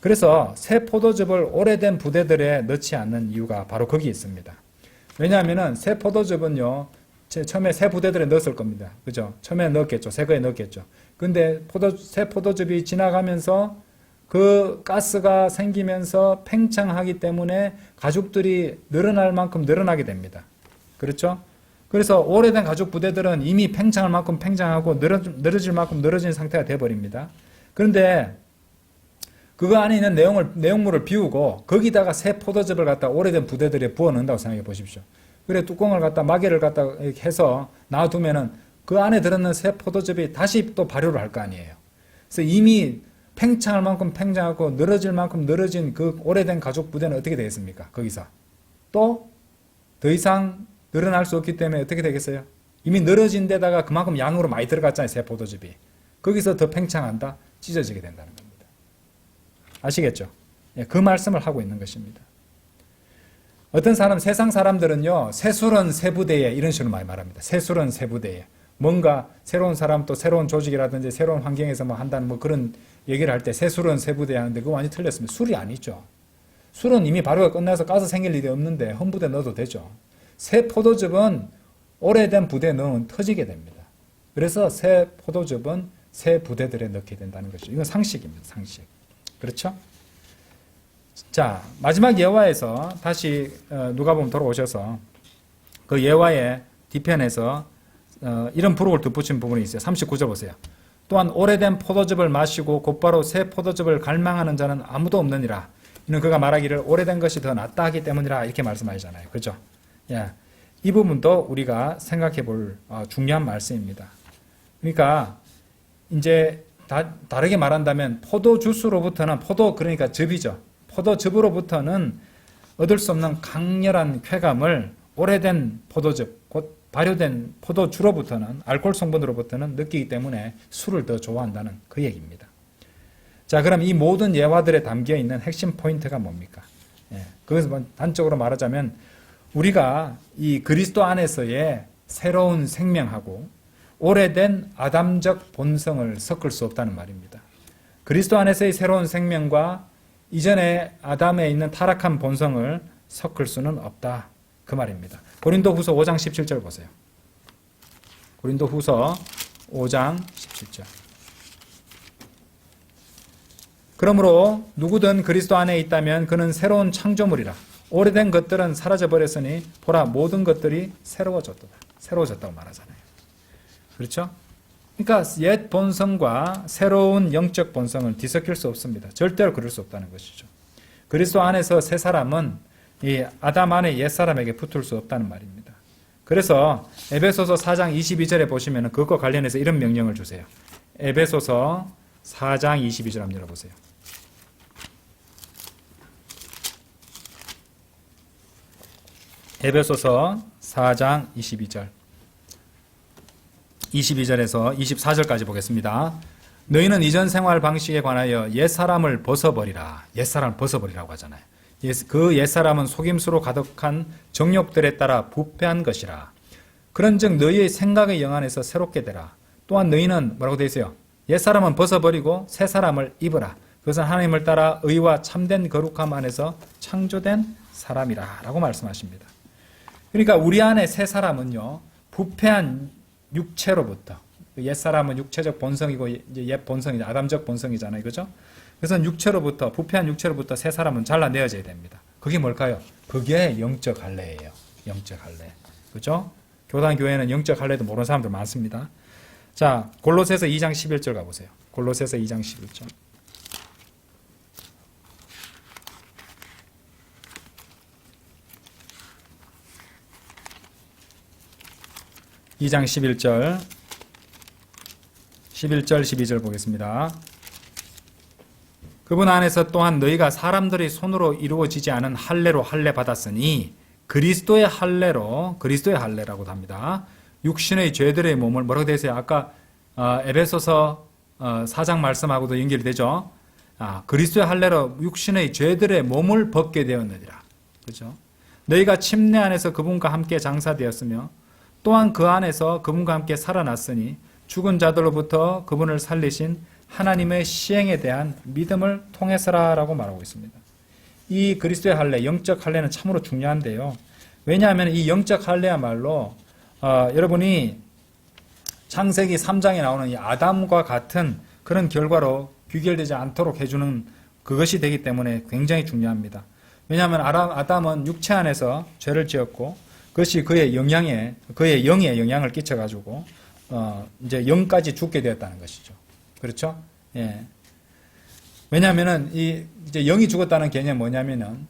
그래서 새 포도즙을 오래된 부대들에 넣지 않는 이유가 바로 거기 있습니다. 왜냐하면 새 포도즙은요, 처음에 새 부대들에 넣었을 겁니다. 그죠? 처음에 넣었겠죠. 새 거에 넣었겠죠. 근데 새 포도즙이 지나가면서 그 가스가 생기면서 팽창하기 때문에 가죽들이 늘어날 만큼 늘어나게 됩니다. 그렇죠? 그래서 오래된 가죽 부대들은 이미 팽창할 만큼 팽창하고 늘어질 만큼 늘어진 상태가 되어버립니다. 그런데 그거 안에 있는 내용물을 비우고 거기다가 새 포도즙을 갖다 오래된 부대들에 부어 넣는다고 생각해 보십시오. 그래 뚜껑을 갖다 마개를 갖다 이렇게 해서 놔두면은 그 안에 들어있는 새 포도즙이 다시 또 발효를 할 거 아니에요. 그래서 이미 팽창할 만큼 팽창하고 늘어질 만큼 늘어진 그 오래된 가죽 부대는 어떻게 되겠습니까? 거기서 또 더 이상 늘어날 수 없기 때문에 어떻게 되겠어요? 이미 늘어진 데다가 그만큼 양으로 많이 들어갔잖아요. 새 포도즙이. 거기서 더 팽창한다? 찢어지게 된다는 겁니다. 아시겠죠? 예, 그 말씀을 하고 있는 것입니다. 어떤 사람, 세상 사람들은요, 새술은 세부대에 이런 식으로 많이 말합니다. 새술은 세부대에. 뭔가 새로운 사람 또 새로운 조직이라든지 새로운 환경에서 뭐 한다는 뭐 그런 얘기를 할 때 새술은 세부대에 하는데 그거 완전히 틀렸습니다. 술이 아니죠. 술은 이미 발효가 끝나서 가서 생길 일이 없는데 험부대에 넣어도 되죠. 새 포도즙은 오래된 부대에 넣으면 터지게 됩니다. 그래서 새 포도즙은 새 부대들에 넣게 된다는 것이죠. 이건 상식입니다. 상식. 그렇죠? 자, 마지막 예화에서 다시 누가복음 돌아오셔서 그 예화의 뒤편에서 이런 부록을 덧붙인 부분이 있어요. 39절 보세요. 또한 오래된 포도즙을 마시고 곧바로 새 포도즙을 갈망하는 자는 아무도 없느니라. 이는 그가 말하기를 오래된 것이 더 낫다 하기 때문이라 이렇게 말씀하시잖아요. 그렇죠? 예. 이 부분도 우리가 생각해 볼 중요한 말씀입니다. 그러니까 이제 다르게 말한다면 포도 주스로부터는 그러니까 즙이죠. 포도즙으로부터는 얻을 수 없는 강렬한 쾌감을 오래된 포도즙, 곧 발효된 포도주로부터는 알코올 성분으로부터는 느끼기 때문에 술을 더 좋아한다는 그 얘기입니다. 자, 그럼 이 모든 예화들에 담겨 있는 핵심 포인트가 뭡니까? 그것을 단적으로 말하자면 우리가 이 그리스도 안에서의 새로운 생명하고 오래된 아담적 본성을 섞을 수 없다는 말입니다. 그리스도 안에서의 새로운 생명과 이전에 아담에 있는 타락한 본성을 섞을 수는 없다. 그 말입니다. 고린도후서 5장 17절 보세요. 고린도후서 5장 17절. 그러므로 누구든 그리스도 안에 있다면 그는 새로운 창조물이라. 오래된 것들은 사라져버렸으니 보라 모든 것들이 새로워졌다고 말하잖아요. 그렇죠? 그러니까 옛 본성과 새로운 영적 본성을 뒤섞일 수 없습니다. 절대로 그럴 수 없다는 것이죠. 그리스도 안에서 새 사람은 이 아담 안에 옛 사람에게 붙을 수 없다는 말입니다. 그래서 에베소서 4장 22절에 보시면 그것과 관련해서 이런 명령을 주세요. 에베소서 4장 22절 한번 열어보세요. 에베소서 4장 22절. 22절에서 24절까지 보겠습니다. 너희는 이전 생활 방식에 관하여 옛사람을 벗어버리라. 옛사람을 벗어버리라고 하잖아요. 그 옛사람은 속임수로 가득한 정욕들에 따라 부패한 것이라. 그런즉 너희의 생각의 영안에서 새롭게 되라. 또한 너희는 뭐라고 되어 있어요? 옛사람은 벗어버리고 새사람을 입으라. 그것은 하나님을 따라 의와 참된 거룩함 안에서 창조된 사람이라 라고 말씀하십니다. 그러니까 우리 안에 새사람은요, 부패한 육체로부터, 옛사람은 육체적 본성이고 이제 옛 본성이 아담적 본성이잖아요. 그죠? 그래서 육체로부터, 부패한 육체로부터 새 사람은 잘라내어져야 됩니다. 그게 뭘까요? 그게 영적 할례예요. 영적 할례. 그죠? 교단 교회는 영적 할례도 모르는 사람들 많습니다. 자, 골로새서 2장 11절 가보세요. 골로새서 2장 11절. (2장 11절) 11절 12절 보겠습니다. 그분 안에서 또한 너희가 사람들의 손으로 이루어지지 않은 할례로 할례 받았으니 그리스도의 할례라고도 합니다. 육신의 죄들의 몸을 뭐라고 되어 있어요? 아까 에베소서 4장 말씀하고도 연결이 되죠. 그리스도의 할례로 육신의 죄들의 몸을 벗게 되었느니라. 그렇죠? 너희가 침례 안에서 그분과 함께 장사되었으며 또한 그 안에서 그분과 함께 살아났으니 죽은 자들로부터 그분을 살리신 하나님의 시행에 대한 믿음을 통해서라라고 말하고 있습니다. 이 그리스도의 할례, 영적 할례는 참으로 중요한데요. 왜냐하면 이 영적 할례야말로 여러분이 창세기 3장에 나오는 이 아담과 같은 그런 결과로 귀결되지 않도록 해주는 그것이 되기 때문에 굉장히 중요합니다. 왜냐하면 아담은 육체 안에서 죄를 지었고 그것이 그의 영에 영향을 끼쳐가지고 이제 영까지 죽게 되었다는 것이죠. 그렇죠? 예. 왜냐하면은 이제 영이 죽었다는 개념이 뭐냐면은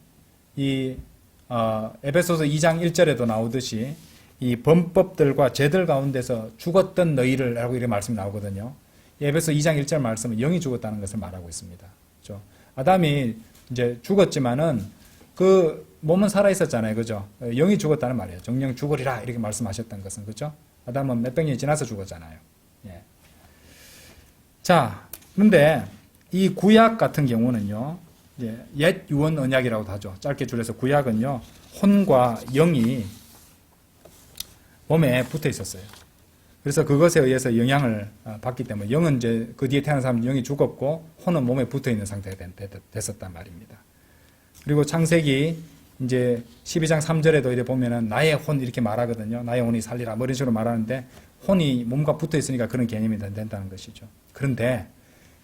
에베소서 2장 1절에도 나오듯이 이 범법들과 죄들 가운데서 죽었던 너희를라고 이렇게 말씀이 나오거든요. 에베소 2장 1절 말씀은 영이 죽었다는 것을 말하고 있습니다. 그렇죠? 아담이 이제 죽었지만은 그 몸은 살아 있었잖아요. 그죠? 영이 죽었다는 말이에요. 정령 죽으리라 이렇게 말씀하셨던 것은 그죠? 아담은 몇백 년이 지나서 죽었잖아요. 예. 자, 그런데 이 구약 같은 경우는요, 옛 유언 언약이라고도 하죠. 짧게 줄여서 구약은요, 혼과 영이 몸에 붙어 있었어요. 그래서 그것에 의해서 영향을 받기 때문에 영은 이제 그 뒤에 태어난 사람은 영이 죽었고 혼은 몸에 붙어 있는 상태가 됐었단 말입니다. 그리고 창세기 이제 12장 3절에도 이렇게 보면은 나의 혼 이렇게 말하거든요. 나의 혼이 살리라 뭐 이런 식으로 말하는데 혼이 몸과 붙어 있으니까 그런 개념이 된다는 것이죠. 그런데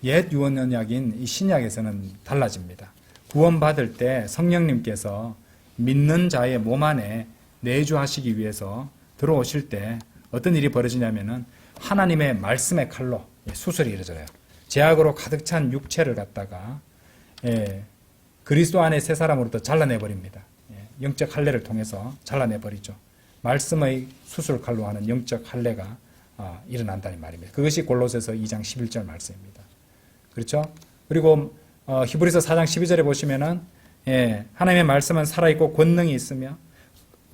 옛 유언 언약인 이 신약에서는 달라집니다. 구원받을 때 성령님께서 믿는 자의 몸 안에 내주하시기 위해서 들어오실 때 어떤 일이 벌어지냐면은 하나님의 말씀의 칼로 수술이 이루어져요. 죄악으로 가득 찬 육체를 갖다가 그리스도 안에 새 사람으로부터 잘라내버립니다. 영적 할례를 통해서 잘라내버리죠. 말씀의 수술 칼로 하는 영적 할례가 일어난다는 말입니다. 그것이 골로새서 2장 11절 말씀입니다. 그렇죠? 그리고 히브리서 4장 12절에 보시면은 하나님의 말씀은 살아있고 권능이 있으며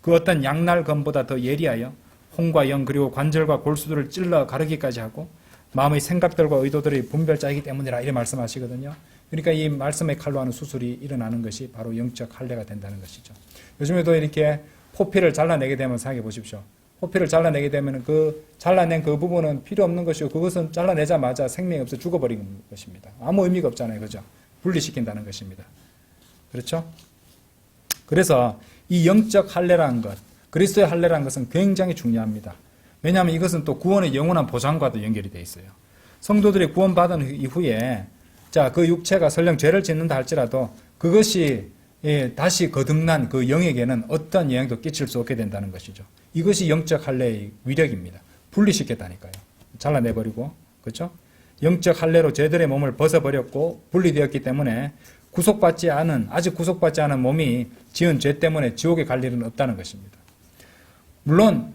그 어떤 양날검보다 더 예리하여 혼과 영 그리고 관절과 골수들을 찔러 가르기까지 하고 마음의 생각들과 의도들의 분별자이기 때문이라 이렇게 말씀하시거든요. 그러니까 이 말씀의 칼로 하는 수술이 일어나는 것이 바로 영적 할례가 된다는 것이죠. 요즘에도 이렇게 포피를 잘라내게 되면 생각해 보십시오. 포피를 잘라내게 되면 그 잘라낸 그 부분은 필요 없는 것이고 그것은 잘라내자마자 생명이 없어 죽어버리는 것입니다. 아무 의미가 없잖아요. 그죠? 분리시킨다는 것입니다. 그렇죠? 그래서 이 영적 할례라는 것, 그리스도의 할례라는 것은 굉장히 중요합니다. 왜냐하면 이것은 또 구원의 영원한 보장과도 연결이 되어 있어요. 성도들이 구원받은 이후에 자, 그 육체가 설령 죄를 짓는다 할지라도 그것이 다시 거듭난 그 영에게는 어떤 영향도 끼칠 수 없게 된다는 것이죠. 이것이 영적 할례의 위력입니다. 분리시켰다니까요. 잘라내버리고, 그렇죠? 영적 할례로 죄들의 몸을 벗어버렸고 분리되었기 때문에 아직 구속받지 않은 몸이 지은 죄 때문에 지옥에 갈 일은 없다는 것입니다. 물론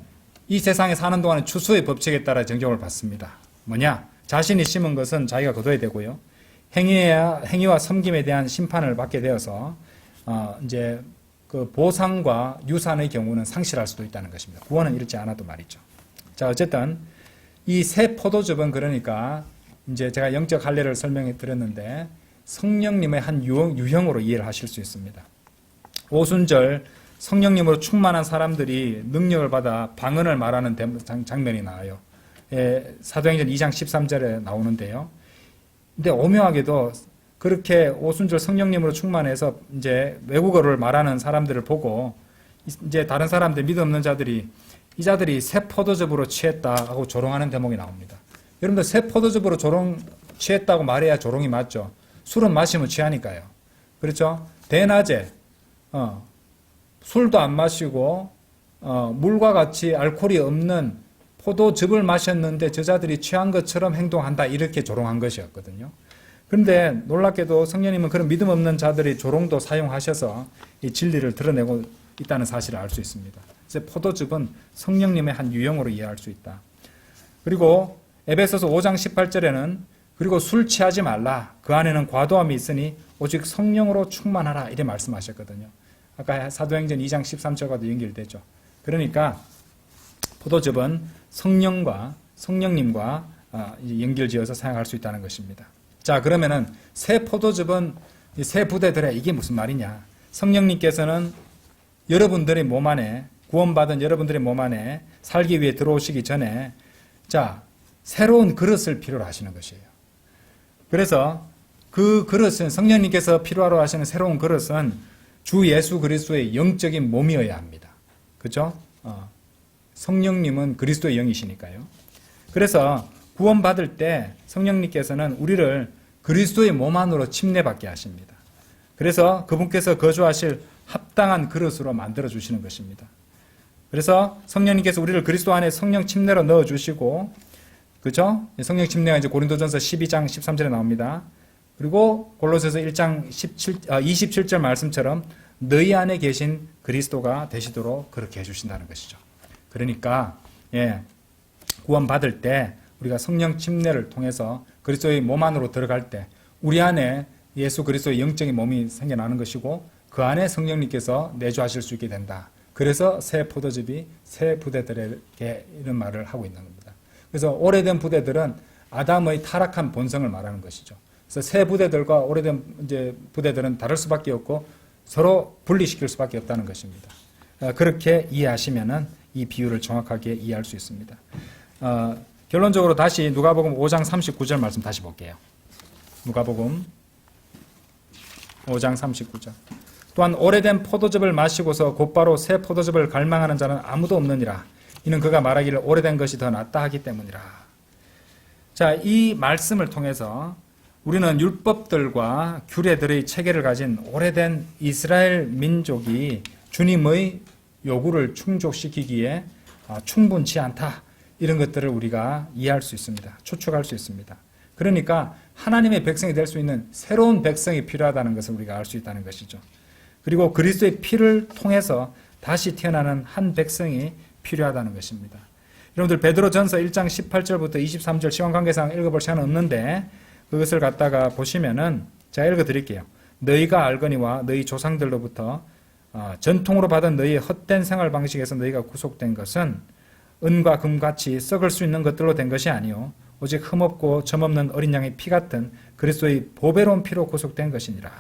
이 세상에 사는 동안은 추수의 법칙에 따라 정정을 받습니다. 뭐냐? 자신이 심은 것은 자기가 거둬야 되고요. 행위와 섬김에 대한 심판을 받게 되어서 이제 그 보상과 유산의 경우는 상실할 수도 있다는 것입니다. 구원은 이렇지 않아도 말이죠. 자, 어쨌든 이 새 포도즙은 그러니까 이제 제가 영적 할례를 설명해 드렸는데 성령님의 한 유형으로 이해를 하실 수 있습니다. 오순절 성령님으로 충만한 사람들이 능력을 받아 방언을 말하는 장면이 나와요. 사도행전 2장 13절에 나오는데요. 근데 오묘하게도 그렇게 오순절 성령님으로 충만해서 이제 외국어를 말하는 사람들을 보고 이제 다른 사람들 믿음 없는 자들이 이 자들이 새 포도즙으로 취했다 하고 조롱하는 대목이 나옵니다. 여러분들 새 포도즙으로 취했다고 말해야 조롱이 맞죠. 술은 마시면 취하니까요. 그렇죠? 대낮에 술도 안 마시고 물과 같이 알코올이 없는 포도즙을 마셨는데 저자들이 취한 것처럼 행동한다 이렇게 조롱한 것이었거든요. 그런데 놀랍게도 성령님은 그런 믿음 없는 자들의 조롱도 사용하셔서 이 진리를 드러내고 있다는 사실을 알 수 있습니다. 그래서 포도즙은 성령님의 한 유형으로 이해할 수 있다. 그리고 에베소서 5장 18절에는 그리고 술 취하지 말라. 그 안에는 과도함이 있으니 오직 성령으로 충만하라. 이렇게 말씀하셨거든요. 아까 사도행전 2장 13절과도 연결되죠. 그러니까 포도즙은 성령님과 연결지어서 사용할 수 있다는 것입니다. 자, 그러면은 새 포도즙은 새 부대들의 이게 무슨 말이냐? 성령님께서는 여러분들의 몸 안에 구원받은 여러분들의 몸 안에 살기 위해 들어오시기 전에 자, 새로운 그릇을 필요로 하시는 것이에요. 그래서 그 그릇은 성령님께서 필요로 하시는 새로운 그릇은 주 예수 그리스도의 영적인 몸이어야 합니다. 그렇죠? 성령님은 그리스도의 영이시니까요. 그래서 구원받을 때 성령님께서는 우리를 그리스도의 몸 안으로 침례받게 하십니다. 그래서 그분께서 거주하실 합당한 그릇으로 만들어 주시는 것입니다. 그래서 성령님께서 우리를 그리스도 안에 성령 침례로 넣어 주시고, 그죠? 성령 침례가 이제 고린도전서 12장 13절에 나옵니다. 그리고 골로새서 1장 27절 말씀처럼 너희 안에 계신 그리스도가 되시도록 그렇게 해주신다는 것이죠. 그러니까 구원받을 때 우리가 성령 침례를 통해서 그리스도의 몸 안으로 들어갈 때 우리 안에 예수 그리스도의 영적인 몸이 생겨나는 것이고 그 안에 성령님께서 내주하실 수 있게 된다. 그래서 새 포도즙이 새 부대들에게 이런 말을 하고 있는 겁니다. 그래서 오래된 부대들은 아담의 타락한 본성을 말하는 것이죠. 그래서 새 부대들과 오래된 이제 부대들은 다를 수밖에 없고 서로 분리시킬 수밖에 없다는 것입니다. 그렇게 이해하시면은 이 비유를 정확하게 이해할 수 있습니다. 결론적으로 다시 누가복음 5장 39절 말씀 다시 볼게요. 누가복음 5장 39절. 또한 오래된 포도즙을 마시고서 곧바로 새 포도즙을 갈망하는 자는 아무도 없느니라. 이는 그가 말하기를 오래된 것이 더 낫다 하기 때문이라. 자, 이 말씀을 통해서 우리는 율법들과 규례들의 체계를 가진 오래된 이스라엘 민족이 주님의 요구를 충족시키기에 충분치 않다. 이런 것들을 우리가 이해할 수 있습니다. 추측할 수 있습니다. 그러니까 하나님의 백성이 될 수 있는 새로운 백성이 필요하다는 것을 우리가 알 수 있다는 것이죠. 그리고 그리스도의 피를 통해서 다시 태어나는 한 백성이 필요하다는 것입니다. 여러분들 베드로전서 1장 18절부터 23절 시간 관계상 읽어볼 시간은 없는데 그것을 갖다가 보시면은 제가 읽어드릴게요. 너희가 알거니와 너희 조상들로부터 전통으로 받은 너희의 헛된 생활 방식에서 너희가 구속된 것은 은과 금같이 썩을 수 있는 것들로 된 것이 아니요 오직 흠없고 점없는 어린 양의 피 같은 그리스도의 보배로운 피로 구속된 것이니라.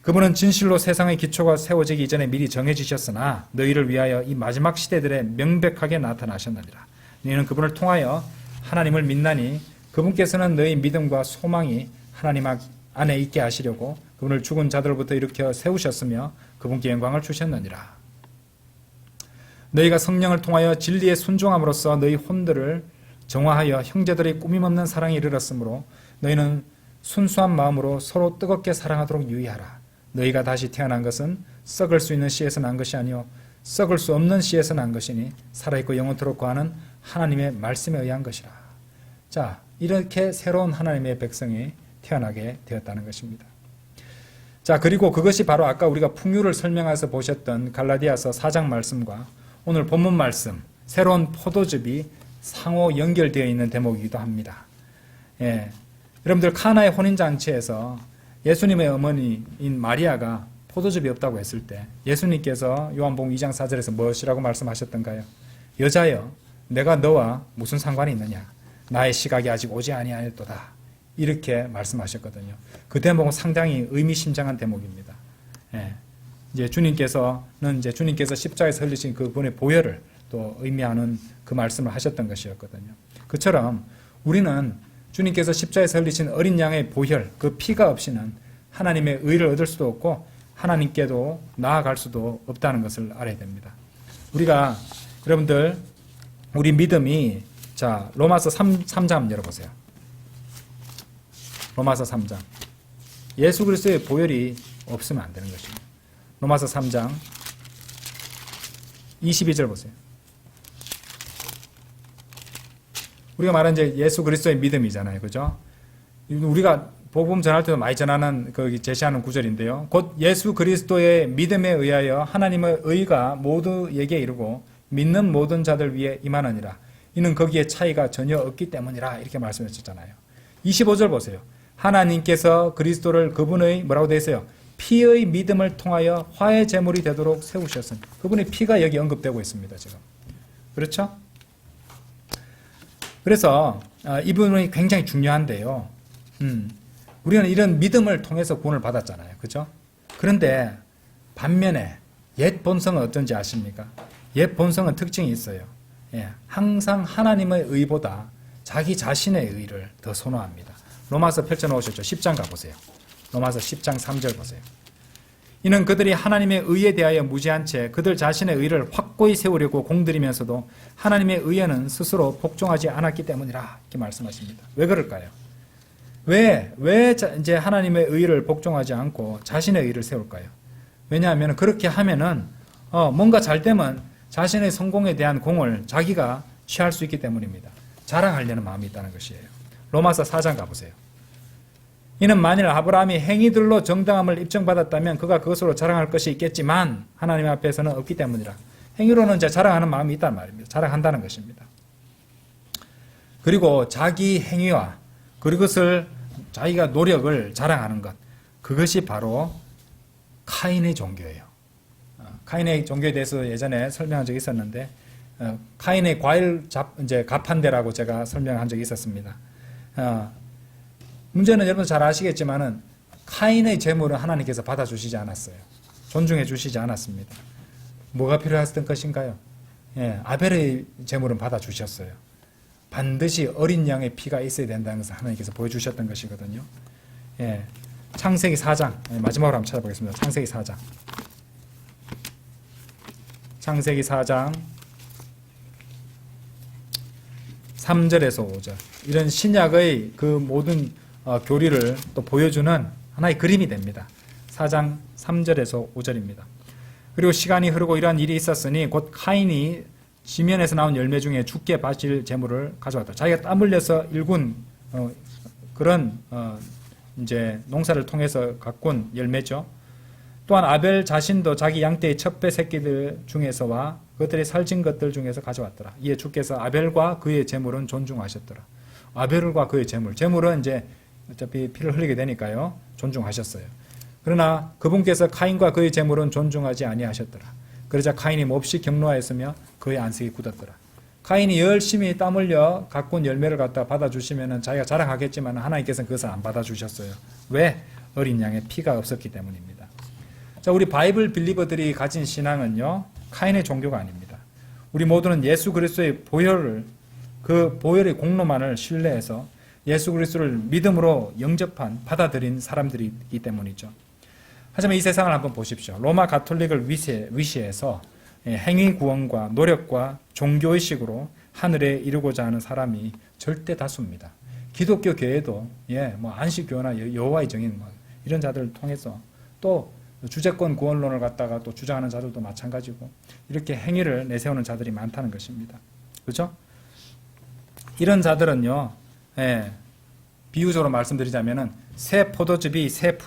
그분은 진실로 세상의 기초가 세워지기 이전에 미리 정해지셨으나 너희를 위하여 이 마지막 시대들에 명백하게 나타나셨느니라. 너희는 그분을 통하여 하나님을 믿나니 그분께서는 너희 믿음과 소망이 하나님 안에 있게 하시려고 그분을 죽은 자들로부터 일으켜 세우셨으며 그분께 영광을 주셨느니라. 너희가 성령을 통하여 진리에 순종함으로써 너희 혼들을 정화하여 형제들의 꾸밈없는 사랑에 이르렀으므로 너희는 순수한 마음으로 서로 뜨겁게 사랑하도록 유의하라. 너희가 다시 태어난 것은 썩을 수 있는 씨에서 난 것이 아니요 썩을 수 없는 씨에서 난 것이니 살아있고 영원토록 거하는 하나님의 말씀에 의한 것이라. 자, 이렇게 새로운 하나님의 백성이 태어나게 되었다는 것입니다. 자, 그리고 그것이 바로 아까 우리가 풍요를 설명해서 보셨던 갈라디아서 4장 말씀과 오늘 본문 말씀, 새로운 포도즙이 상호 연결되어 있는 대목이기도 합니다. 예, 여러분들 카나의 혼인잔치에서 예수님의 어머니인 마리아가 포도즙이 없다고 했을 때 예수님께서 요한복음 2장 4절에서 무엇이라고 말씀하셨던가요? 여자여, 내가 너와 무슨 상관이 있느냐? 나의 시각이 아직 오지 아니하였도다. 이렇게 말씀하셨거든요. 그 대목은 상당히 의미심장한 대목입니다. 예. 이제 주님께서 십자가에서 흘리신 그분의 보혈을 또 의미하는 그 말씀을 하셨던 것이었거든요. 그처럼 우리는 주님께서 십자가에서 흘리신 어린 양의 보혈, 그 피가 없이는 하나님의 의를 얻을 수도 없고 하나님께도 나아갈 수도 없다는 것을 알아야 됩니다. 우리가 여러분들 우리 믿음이 자 로마서 3장 열어보세요. 로마서 3장. 예수 그리스도의 보혈이 없으면 안 되는 것입니다. 로마서 3장 22절 보세요. 우리가 말한 이제 예수 그리스도의 믿음이잖아요. 그죠? 우리가 복음 전할 때도 많이 전하는 그 제시하는 구절인데요. 곧 예수 그리스도의 믿음에 의하여 하나님의 의가 모두에게 이르고 믿는 모든 자들 위에 임하느니라. 이는 거기에 차이가 전혀 없기 때문이라. 이렇게 말씀하셨잖아요. 25절 보세요. 하나님께서 그리스도를 그분의 뭐라고 되어 있어요? 피의 믿음을 통하여 화해 제물이 되도록 세우셨으니 그분의 피가 여기 언급되고 있습니다. 지금. 그렇죠? 그래서 이 부분이 굉장히 중요한데요. 우리는 이런 믿음을 통해서 구원을 받았잖아요. 그죠? 그런데 반면에 옛 본성은 어떤지 아십니까? 옛 본성은 특징이 있어요. 예, 항상 하나님의 의보다 자기 자신의 의를 더 선호합니다. 로마서 펼쳐놓으셨죠? 10장 가보세요. 로마서 10장 3절 보세요. 이는 그들이 하나님의 의에 대하여 무지한 채 그들 자신의 의를 확고히 세우려고 공들이면서도 하나님의 의에는 스스로 복종하지 않았기 때문이라 이렇게 말씀하십니다. 왜 그럴까요? 왜 이제 하나님의 의를 복종하지 않고 자신의 의를 세울까요? 왜냐하면 그렇게 하면은 뭔가 잘 되면 자신의 성공에 대한 공을 자기가 취할 수 있기 때문입니다. 자랑하려는 마음이 있다는 것이에요. 로마서 4장 가보세요. 이는 만일 아브라함이 행위들로 정당함을 입증받았다면 그가 그것으로 자랑할 것이 있겠지만 하나님 앞에서는 없기 때문이라. 행위로는 이제 자랑하는 마음이 있단 말입니다. 자랑한다는 것입니다. 그리고 자기 행위와 그것을 자기가 노력을 자랑하는 것, 그것이 바로 카인의 종교예요. 카인의 종교에 대해서 예전에 설명한 적이 있었는데 카인의 과일 이제 가판대라고 제가 설명한 적이 있었습니다. 문제는 여러분 잘 아시겠지만은 카인의 제물은 하나님께서 받아주시지 않았어요. 존중해 주시지 않았습니다. 뭐가 필요했던 것인가요? 예, 아벨의 제물은 받아주셨어요. 반드시 어린 양의 피가 있어야 된다는 것을 하나님께서 보여주셨던 것이거든요. 예, 창세기 4장, 마지막으로 한번 찾아보겠습니다. 창세기 4장. 창세기 4장 3절에서 5절. 이런 신약의 그 모든 교리를 또 보여주는 하나의 그림이 됩니다. 4장 3절에서 5절입니다. 그리고 시간이 흐르고 이러한 일이 있었으니 곧 카인이 지면에서 나온 열매 중에 죽게 바칠 제물을 가져왔다. 자기가 땀 흘려서 일군 그런 이제 농사를 통해서 가꾼 열매죠. 또한 아벨 자신도 자기 양떼의 첩배 새끼들 중에서와 그것들이 살찐 것들 중에서 가져왔더라. 이에 주께서 아벨과 그의 제물은 존중하셨더라. 아벨과 그의 제물은 이제 어차피 피를 흘리게 되니까요, 존중하셨어요. 그러나 그분께서 카인과 그의 제물은 존중하지 아니하셨더라. 그러자 카인이 몹시 경노하였으며 그의 안색이 굳었더라. 카인이 열심히 땀 흘려 가꾼 열매를 갖다 받아주시면 자기가 자랑하겠지만 하나님께서는 그것을 안 받아주셨어요. 왜? 어린 양의 피가 없었기 때문입니다. 자, 우리 바이블 빌리버들이 가진 신앙은요, 카인의 종교가 아닙니다. 우리 모두는 예수 그리스도의 그 보혈의 공로만을 신뢰해서 예수 그리스도를 믿음으로 영접한, 받아들인 사람들이기 때문이죠. 하지만 이 세상을 한번 보십시오. 로마 가톨릭을 위시해서 행위 구원과 노력과 종교의식으로 하늘에 이루고자 하는 사람이 절대 다수입니다. 기독교 교회도 안식교나 여호와의 증인 이런 자들을 통해서 또 주재권 구원론을 갖다가 또 주장하는 자들도 마찬가지고 이렇게 행위를 내세우는 자들이 많다는 것입니다. 그렇죠? 이런 자들은요, 비유적으로 말씀드리자면은 새 포도즙이 새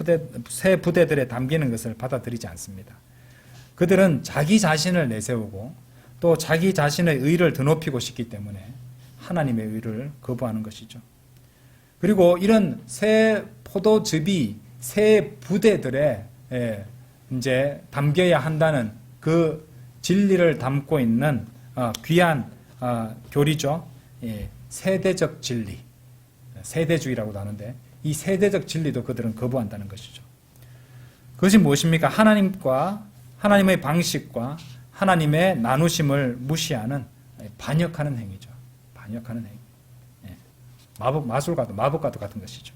부대들에 담기는 것을 받아들이지 않습니다. 그들은 자기 자신을 내세우고 또 자기 자신의 의를 드높이고 싶기 때문에 하나님의 의를 거부하는 것이죠. 그리고 이런 새 포도즙이 새 부대들에 이제 담겨야 한다는 그 진리를 담고 있는 귀한 교리죠. 세대적 진리, 세대주의라고도 하는데 이 세대적 진리도 그들은 거부한다는 것이죠. 그것이 무엇입니까? 하나님의 방식과 하나님의 나누심을 무시하는 반역하는 행위죠. 반역하는 행위. 마법과도 같은 것이죠.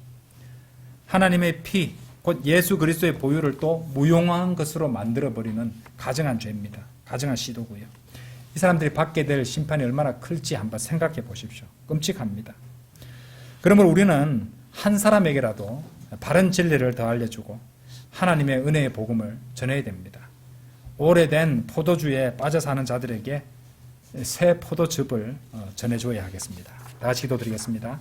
하나님의 피, 곧 예수 그리스도의 보혈을 또 무용한 것으로 만들어버리는 가증한 죄입니다. 가증한 시도고요. 이 사람들이 받게 될 심판이 얼마나 클지 한번 생각해 보십시오. 끔찍합니다. 그러므로 우리는 한 사람에게라도 바른 진리를 더 알려주고 하나님의 은혜의 복음을 전해야 됩니다. 오래된 포도주에 빠져 사는 자들에게 새 포도즙을 전해줘야 하겠습니다. 다 같이 기도드리겠습니다.